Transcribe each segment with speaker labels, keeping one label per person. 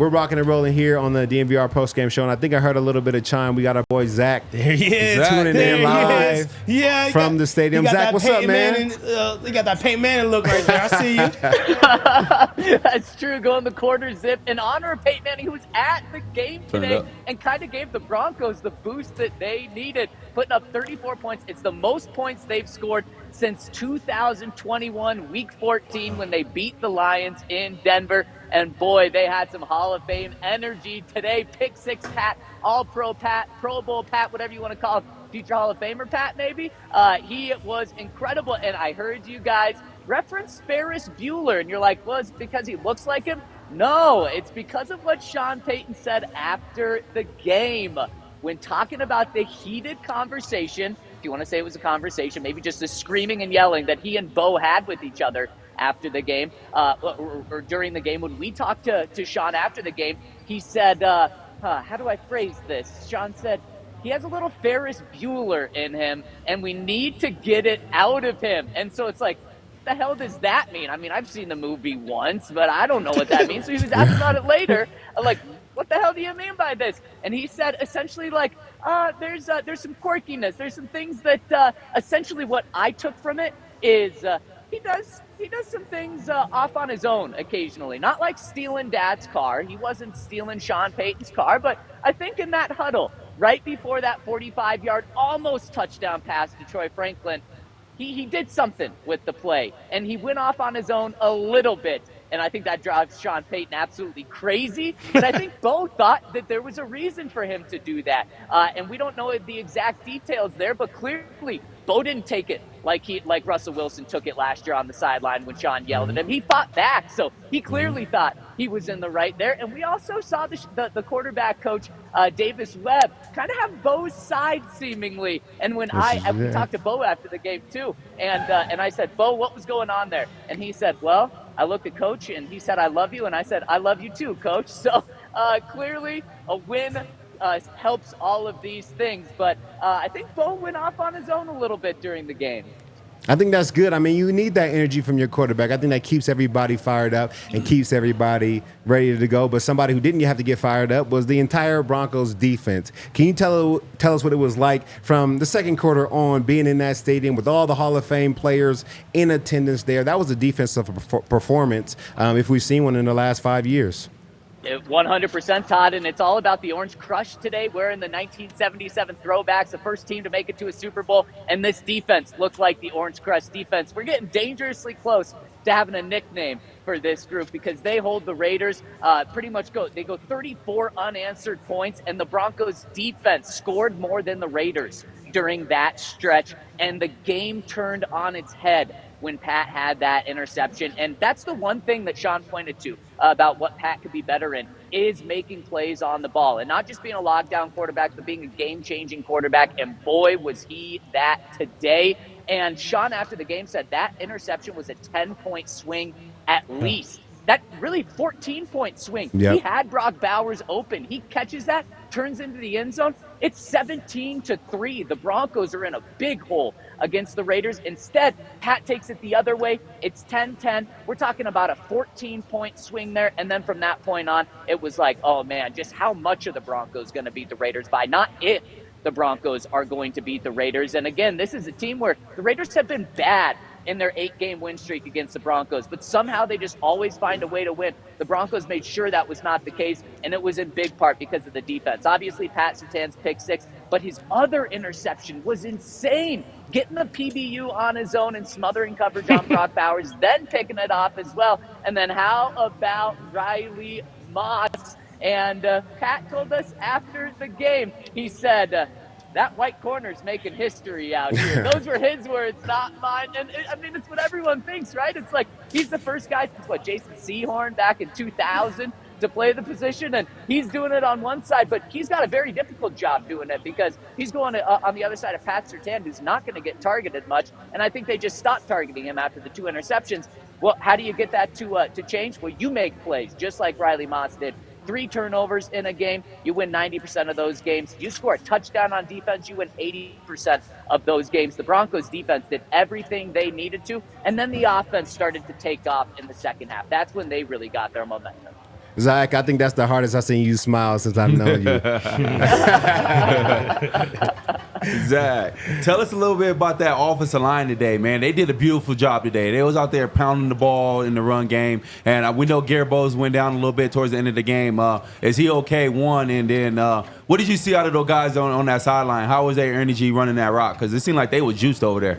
Speaker 1: We're rocking and rolling here on the DNVR postgame show, and I think I heard a little bit of chime. We got our boy Zach.
Speaker 2: There he is.
Speaker 1: Tuning in live from the stadium. Zach, what's up, man?
Speaker 2: You got that Peyton Manning look right there. I see you.
Speaker 3: That's true. Going the quarter zip in honor of Peyton Manning, who was at the game today and kind of gave the Broncos the boost that they needed, putting up 34 points. It's the most points they've scored since 2021, Week 14, when they beat the Lions in Denver. And boy, they had some Hall of Fame energy today. Pick six Pat, All-Pro Pat, Pro Bowl Pat, whatever you want to call him. Future Hall of Famer Pat, maybe. He was incredible. And I heard you guys reference Ferris Bueller. And you're like, well, it's because he looks like him? No, it's because of what Sean Payton said after the game. When talking about the heated conversation, if you want to say it was a conversation, maybe just the screaming and yelling that he and Bo had with each other after the game, or during the game. When we talked to Sean after the game, he said, how do I phrase this? Sean said, he has a little Ferris Bueller in him, and we need to get it out of him. And so it's like, what the hell does that mean? I mean, I've seen the movie once, but I don't know what that means. So he was asking about it later. I'm like, what the hell do you mean by this? And he said essentially like, there's some quirkiness. There's some things that essentially what I took from it is he does some things off on his own occasionally. Not like stealing Dad's car. He wasn't stealing Sean Payton's car, but I think in that huddle, right before that 45-yard almost touchdown pass to Troy Franklin, he did something with the play, and he went off on his own a little bit. And I think that drives Sean Payton absolutely crazy. But I think Bo thought that there was a reason for him to do that. And we don't know the exact details there, but clearly Bo didn't take it like Russell Wilson took it last year on the sideline when Sean yelled at him. He fought back, so he clearly thought he was in the right there. And we also saw the quarterback coach, Davis Webb, kind of have Bo's side seemingly. And when we talked to Bo after the game too, and I said, Bo, what was going on there? And he said, well, I looked at Coach, and he said, I love you. And I said, I love you too, Coach. So clearly a win helps all of these things. But I think Bo went off on his own a little bit during the game.
Speaker 1: I think that's good. I mean, you need that energy from your quarterback. I think that keeps everybody fired up and keeps everybody ready to go. But somebody who didn't have to get fired up was the entire Broncos defense. Can you tell us what it was like from the second quarter on, being in that stadium with all the Hall of Fame players in attendance there? That was a defensive performance if we've seen one in the last 5 years.
Speaker 3: 100%, Todd, and it's all about the Orange Crush today. We're in the 1977 throwbacks, the first team to make it to a Super Bowl, and this defense looked like the Orange Crush defense. We're getting dangerously close to having a nickname for this group because they hold the Raiders they go 34 unanswered points, and the Broncos defense scored more than the Raiders during that stretch, and the game turned on its head when Pat had that interception. And that's the one thing that Sean pointed to about what Pat could be better in, is making plays on the ball. And not just being a lockdown quarterback, but being a game-changing quarterback. And boy, was he that today. And Sean, after the game, said that interception was a 10-point swing at least. That really 14-point swing.
Speaker 1: Yep.
Speaker 3: He had Brock Bowers open. He catches that, turns into the end zone. It's 17-3. The Broncos are in a big hole against the Raiders. Instead, Pat takes it the other way. It's 10-10. We're talking about a 14-point swing there. And then from that point on, it was like, oh, man, just how much are the Broncos going to beat the Raiders by? Not if the Broncos are going to beat the Raiders. And again, this is a team where the Raiders have been bad in their 8-game win streak against the Broncos, but somehow they just always find a way to win. The Broncos made sure that was not the case, and it was in big part because of the defense. Obviously, Pat Surtain's pick six, but his other interception was insane. Getting the PBU on his own and smothering coverage on Brock Bowers, then picking it off as well. And then how about Riley Moss? And Pat told us after the game, he said, that white corner's making history out here. Those were his words, not mine. And I mean, it's what everyone thinks, right? It's like he's the first guy since, Jason Sehorn back in 2000 to play the position, and he's doing it on one side, but he's got a very difficult job doing it because he's going on the other side of Pat Surtain, who's not going to get targeted much, and I think they just stopped targeting him after the 2 interceptions. Well, how do you get that to change? Well, you make plays, just like Riley Moss did. 3 turnovers in a game, you win 90% of those games. You score a touchdown on defense, you win 80% of those games. The Broncos defense did everything they needed to, and then the offense started to take off in the second half. That's when they really got their momentum.
Speaker 1: Zach, I think that's the hardest I've seen you smile since I've known you.
Speaker 4: Zach, tell us a little bit about that offensive line today, man. They did a beautiful job today. They was out there pounding the ball in the run game, and we know Garrett Bowles went down a little bit towards the end of the game. Is he okay? One, and then what did you see out of those guys on that sideline? How was their energy running that rock? Because it seemed like they were juiced over there.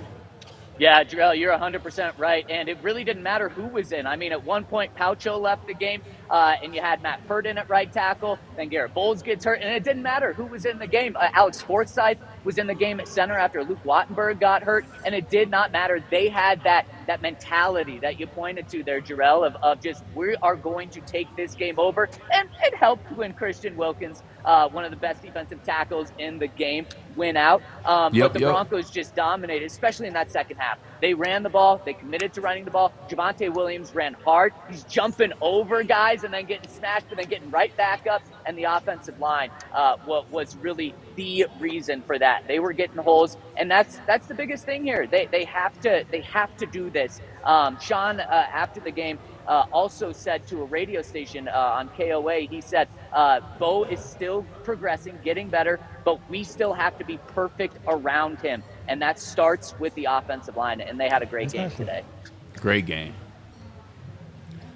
Speaker 3: Yeah, Jarrell, you're 100% right, and it really didn't matter who was in. I mean, at one point, Paucho left the game, and you had Matt Purdon at right tackle, then Garrett Bowles gets hurt, and it didn't matter who was in the game. Alex Forsythe was in the game at center after Luke Wattenberg got hurt, and it did not matter. They had that mentality that you pointed to there, Jarrell, of just, we are going to take this game over, and it helped when Christian Wilkins, one of the best defensive tackles in the game, went out. But the Broncos just dominated, especially in that second half. They ran the ball. They committed to running the ball. Javonte Williams ran hard. He's jumping over guys and then getting smashed, but then getting right back up. And the offensive line was really the reason for that. They were getting holes, and that's the biggest thing here. They have to do this. Sean, after the game, also said to a radio station on KOA, he said, Bo is still progressing, getting better, but we still have to be perfect around him. And that starts with the offensive line, and they had a great game today.
Speaker 4: Great game.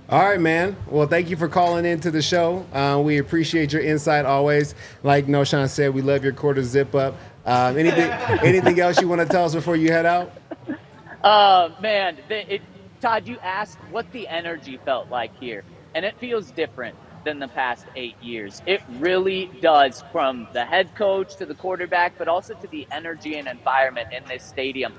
Speaker 1: All right, man. Well, thank you for calling into the show. We appreciate your insight always. Like Noshawn said, we love your quarter zip up. Anything else you want to tell us before you head out?
Speaker 3: Man, Todd, you asked what the energy felt like here, and it feels different than the past 8 years. It really does, from the head coach to the quarterback, but also to the energy and environment in this stadium.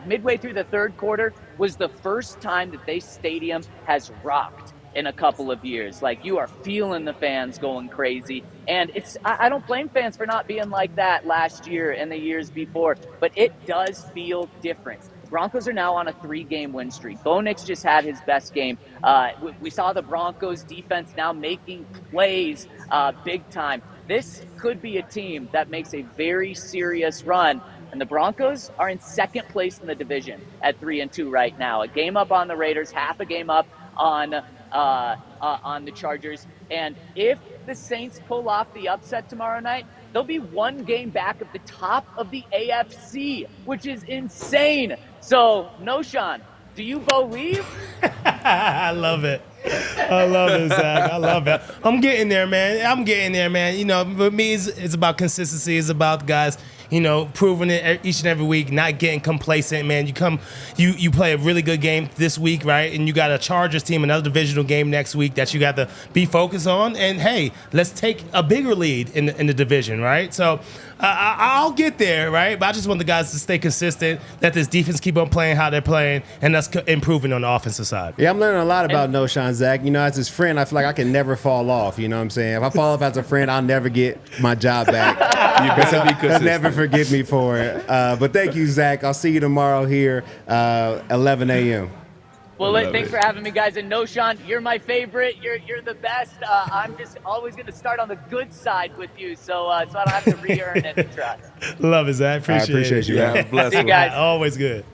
Speaker 3: Midway through the third quarter was the first time that this stadium has rocked in a couple of years. Like, you are feeling the fans going crazy. And I don't blame fans for not being like that last year and the years before, but it does feel different. Broncos are now on a 3-game win streak. Bo Nix just had his best game. We saw the Broncos defense now making plays big time. This could be a team that makes a very serious run. And the Broncos are in second place in the division at 3-2 right now. A game up on the Raiders, half a game up on the Chargers. And if the Saints pull off the upset tomorrow night, they'll be one game back at the top of the AFC, which is insane. So, Noshawn, do you believe?
Speaker 2: I love it. I love it, Zach. I love it. I'm getting there, man. You know, for me, it's about consistency. It's about guys, you know, proving it each and every week, not getting complacent, man. You play a really good game this week, right? And you got a Chargers team, another divisional game next week that you got to be focused on. And, hey, let's take a bigger lead in the division, right? So I'll get there, right? But I just want the guys to stay consistent, let this defense keep on playing how they're playing, and us improving on the offensive side.
Speaker 1: Yeah, I'm learning a lot about Noshawn, Zach. You know, as his friend, I feel like I can never fall off. You know what I'm saying? If I fall off as a friend, I'll never get my job back.
Speaker 4: You better be consistent.
Speaker 1: He'll never forgive me for it. But thank you, Zach. I'll see you tomorrow here, 11 a.m.
Speaker 3: Well, thanks for having me, guys. And Noshawn, you're my favorite. You're the best. I'm just always going to start on the good side with you, so I don't have to re-earn any trust.
Speaker 2: Love it, Zach. Appreciate
Speaker 1: you.
Speaker 4: Yeah, bless
Speaker 3: See you guys.
Speaker 2: Always good.